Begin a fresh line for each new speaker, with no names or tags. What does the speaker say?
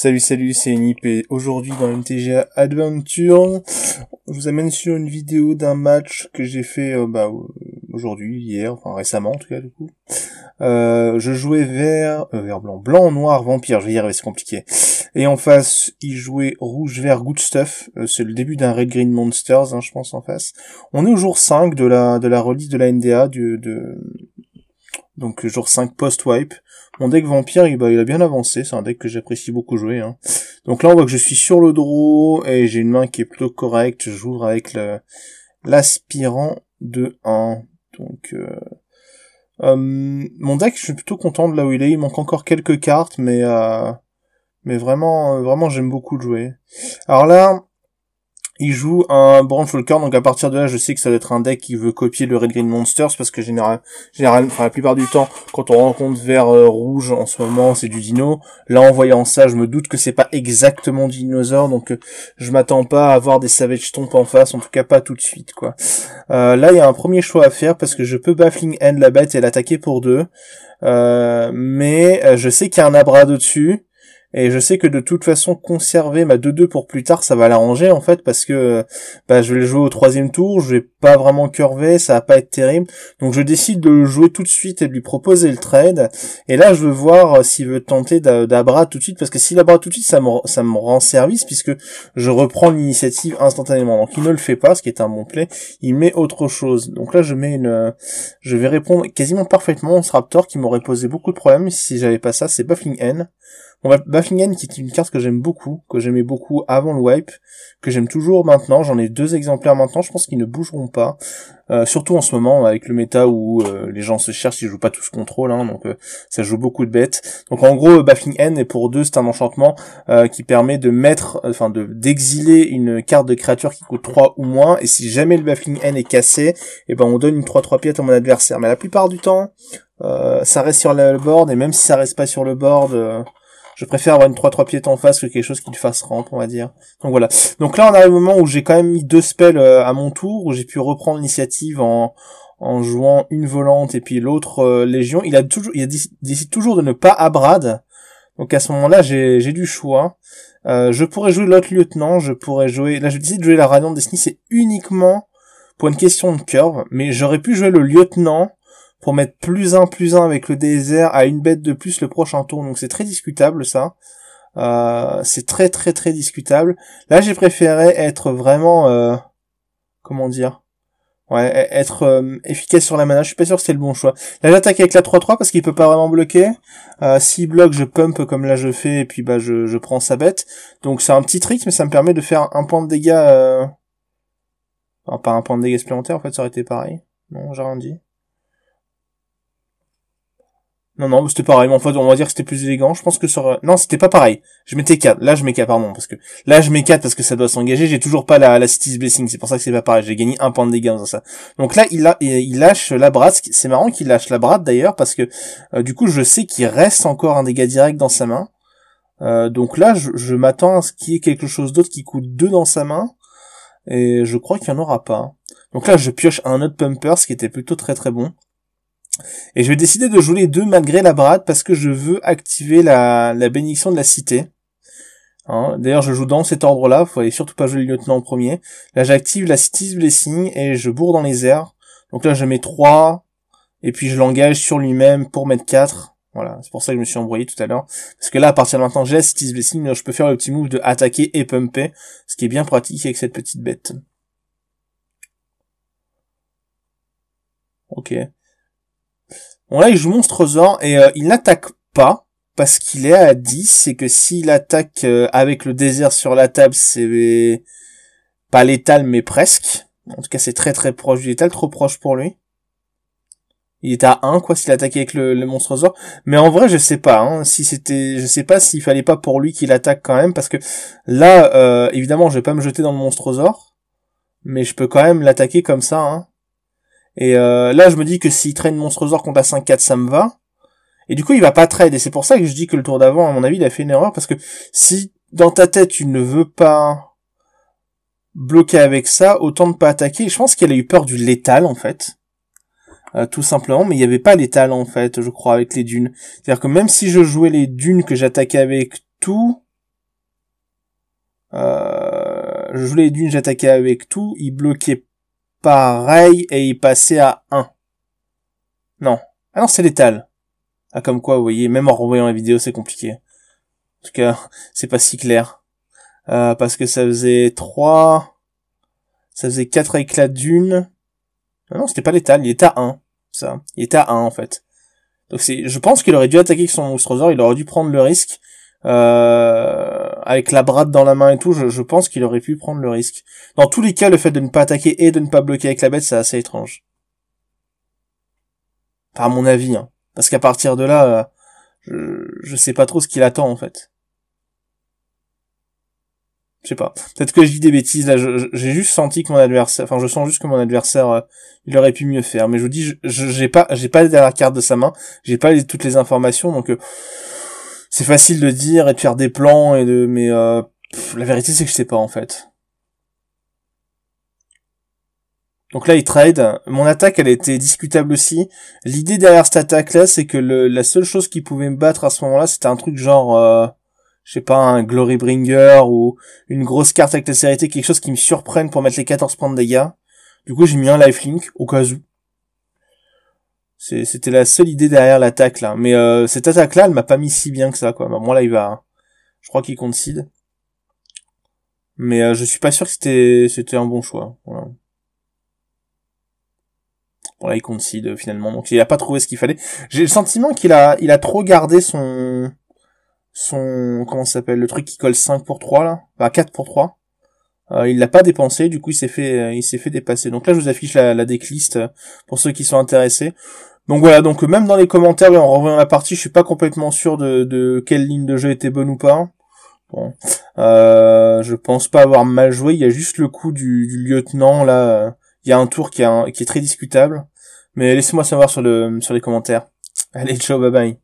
Salut, c'est Nip et aujourd'hui dans MTGA Adventure, je vous amène sur une vidéo d'un match que j'ai fait aujourd'hui, hier, enfin récemment en tout cas du coup. Je jouais vert blanc, noir, vampire, je vais y arriver, c'est compliqué. Et en face, il jouait rouge, vert, good stuff. C'est le début d'un Red Green Monsters, je pense en face. On est au jour 5 de la release de la NDA, donc jour 5 post-wipe. Mon deck vampire, il a bien avancé, c'est un deck que j'apprécie beaucoup jouer. Donc là on voit que je suis sur le draw, et j'ai une main qui est plutôt correcte, j'ouvre avec l'aspirant de 1. Donc mon deck, je suis plutôt content de là où il est, il manque encore quelques cartes, mais vraiment j'aime beaucoup le jouer. Alors là, il joue un Braunfalker, donc à partir de là, je sais que ça doit être un deck qui veut copier le Red Green Monsters, parce que la plupart du temps, quand on rencontre vert rouge en ce moment, c'est du dino. Là, en voyant ça, je me doute que c'est pas exactement du dinosaure, donc je m'attends pas à avoir des Savage Stomp en face, en tout cas pas tout de suite, quoi. Là, il y a un premier choix à faire, parce que je peux Baffling End la bête et l'attaquer pour 2, mais je sais qu'il y a un Abrade au-dessus. Et je sais que de toute façon, conserver ma 2-2 pour plus tard, ça va l'arranger, en fait, parce que je vais le jouer au 3e tour, je vais pas vraiment curver, ça va pas être terrible. Donc je décide de le jouer tout de suite et de lui proposer le trade. Et là, je veux voir s'il veut tenter d'Abrade tout de suite, parce que s'il Abrade tout de suite, ça me rend service, puisque je reprends l'initiative instantanément. Donc il ne le fait pas, ce qui est un bon play, il met autre chose. Donc là, je vais répondre quasiment parfaitement au Raptor, qui m'aurait posé beaucoup de problèmes si j'avais pas ça, c'est Baffling N. Baffling End, qui est une carte que j'aime beaucoup, que j'aimais beaucoup avant le wipe, que j'aime toujours maintenant. J'en ai 2 exemplaires maintenant, je pense qu'ils ne bougeront pas. Surtout en ce moment, avec le méta où les gens se cherchent, ils jouent pas tous contrôle, donc ça joue beaucoup de bêtes. Donc en gros, Baffling End, et pour 2, c'est un enchantement qui permet d'exiler une carte de créature qui coûte 3 ou moins, et si jamais le Baffling End est cassé, on donne une 3/3 piète à mon adversaire. Mais la plupart du temps, ça reste sur le board, et même si ça reste pas sur le board, je préfère avoir une 3/3 piète en face que quelque chose qui le fasse rampe, on va dire. Donc voilà. Donc là, on arrive au moment où j'ai quand même mis 2 spells à mon tour, où j'ai pu reprendre l'initiative en jouant une volante et puis l'autre légion. Il décide toujours de ne pas Abrade. Donc à ce moment-là, j'ai du choix. Je pourrais jouer l'autre lieutenant, là je décide de jouer la Radiant Destiny, c'est uniquement pour une question de curve, mais j'aurais pu jouer le lieutenant pour mettre +1/+1 avec le désert à une bête de plus le prochain tour. Donc c'est très discutable ça. C'est très très très discutable. Là j'ai préféré être vraiment être efficace sur la mana. Je suis pas sûr que c'est le bon choix. Là j'attaque avec la 3/3 parce qu'il peut pas vraiment bloquer. S'il bloque, je pump comme là je fais, et puis je prends sa bête. Donc c'est un petit trick, mais ça me permet de faire un point de dégâts enfin, pas un point de dégâts supplémentaire, en fait ça aurait été pareil. Non, j'ai rien dit. Non, c'était pareil, mais en fait, on va dire que c'était plus élégant. Je pense que non, c'était pas pareil. Je mettais 4. Là, je mets 4, pardon, parce que là, je mets 4 parce que ça doit s'engager. J'ai toujours pas la City's Blessing. C'est pour ça que c'est pas pareil. J'ai gagné 1 point de dégâts dans ça. Donc là, il lâche la Brade. C'est marrant qu'il lâche la Brade, d'ailleurs, parce que, du coup, je sais qu'il reste encore un dégât direct dans sa main. Donc là, je m'attends à ce qu'il y ait quelque chose d'autre qui coûte 2 dans sa main. Et je crois qu'il y en aura pas. Donc là, je pioche un autre Pumper, ce qui était plutôt très très bon. Et je vais décider de jouer les 2 malgré la Brade, parce que je veux activer la bénédiction de la cité. D'ailleurs, je joue dans cet ordre-là, faut aller surtout pas jouer le lieutenant en premier. Là, j'active la City's Blessing et je bourre dans les airs. Donc là, je mets 3, et puis je l'engage sur lui-même pour mettre 4. Voilà, c'est pour ça que je me suis embrouillé tout à l'heure. Parce que là, à partir de maintenant, j'ai la City's Blessing, là, je peux faire le petit move de attaquer et pumper, ce qui est bien pratique avec cette petite bête. Ok. Bon là il joue Monstrosaur et il n'attaque pas parce qu'il est à 10, et que s'il attaque avec le désert sur la table, c'est pas létal mais presque. En tout cas c'est très très proche du létal, trop proche pour lui. Il est à 1 quoi s'il attaquait avec le Monstrosaur. Mais en vrai je sais pas, je sais pas s'il fallait pas pour lui qu'il attaque quand même, parce que là évidemment je vais pas me jeter dans le Monstrosaur, mais je peux quand même l'attaquer comme ça. Et là, je me dis que s'il traîne Monstrosaur contre la 5/4, ça me va. Et du coup, il va pas trade. Et c'est pour ça que je dis que le tour d'avant, à mon avis, il a fait une erreur. Parce que si, dans ta tête, tu ne veux pas bloquer avec ça, autant ne pas attaquer. Je pense qu'elle a eu peur du létal, en fait. Tout simplement. Mais il n'y avait pas létal, en fait, je crois, avec les dunes. C'est-à-dire que même si je jouais les dunes que j'attaquais avec tout, Je jouais les dunes, j'attaquais avec tout, il bloquait pareil et il passait à 1. Non. Ah non, c'est létal. Ah, comme quoi, vous voyez, même en revoyant la vidéo, c'est compliqué. En tout cas, c'est pas si clair. Parce que ça faisait 3... Ça faisait 4 éclats d'une. Non, c'était pas létal, il était à 1. Ça. Il était à 1, en fait. Donc je pense qu'il aurait dû attaquer avec son Monstrosaure, il aurait dû prendre le risque. Avec la brade dans la main et tout, je pense qu'il aurait pu prendre le risque. Dans tous les cas, le fait de ne pas attaquer et de ne pas bloquer avec la bête, c'est assez étrange. Enfin, à mon avis, hein. Parce qu'à partir de là, je sais pas trop ce qu'il attend, en fait. Je sais pas. Peut-être que je dis des bêtises, là, j'ai juste senti que mon adversaire, enfin, je sens juste que mon adversaire, il aurait pu mieux faire. Mais je vous dis, j'ai pas la dernière carte de sa main, j'ai pas toutes les informations, donc, c'est facile de dire et de faire des plans mais, la vérité, c'est que je sais pas, en fait. Donc là, il trade. Mon attaque, elle était discutable aussi. L'idée derrière cette attaque-là, c'est que la seule chose qui pouvait me battre à ce moment-là, c'était un truc genre, je sais pas, un Glorybringer ou une grosse carte avec la sécurité, quelque chose qui me surprenne pour mettre les 14 points de dégâts. Du coup, j'ai mis un lifelink, au cas où. C'était la seule idée derrière l'attaque, là. Mais cette attaque-là, elle m'a pas mis si bien que ça, quoi. Bah, moi, là, je crois qu'il concede. Mais je suis pas sûr que c'était un bon choix. Voilà. Voilà, il concede finalement. Donc il a pas trouvé ce qu'il fallait. J'ai le sentiment qu'il a trop gardé son comment ça s'appelle, le truc qui colle 5 pour 3 là, enfin 4 pour 3. Il l'a pas dépensé, du coup il s'est fait dépasser. Donc là je vous affiche la decklist pour ceux qui sont intéressés. Donc voilà, donc même dans les commentaires en revoyant la partie, je suis pas complètement sûr de quelle ligne de jeu était bonne ou pas. Bon, je pense pas avoir mal joué. Il y a juste le coup du lieutenant là. Il y a un tour qui est très discutable. Mais laissez-moi savoir sur les commentaires. Allez, ciao, bye bye.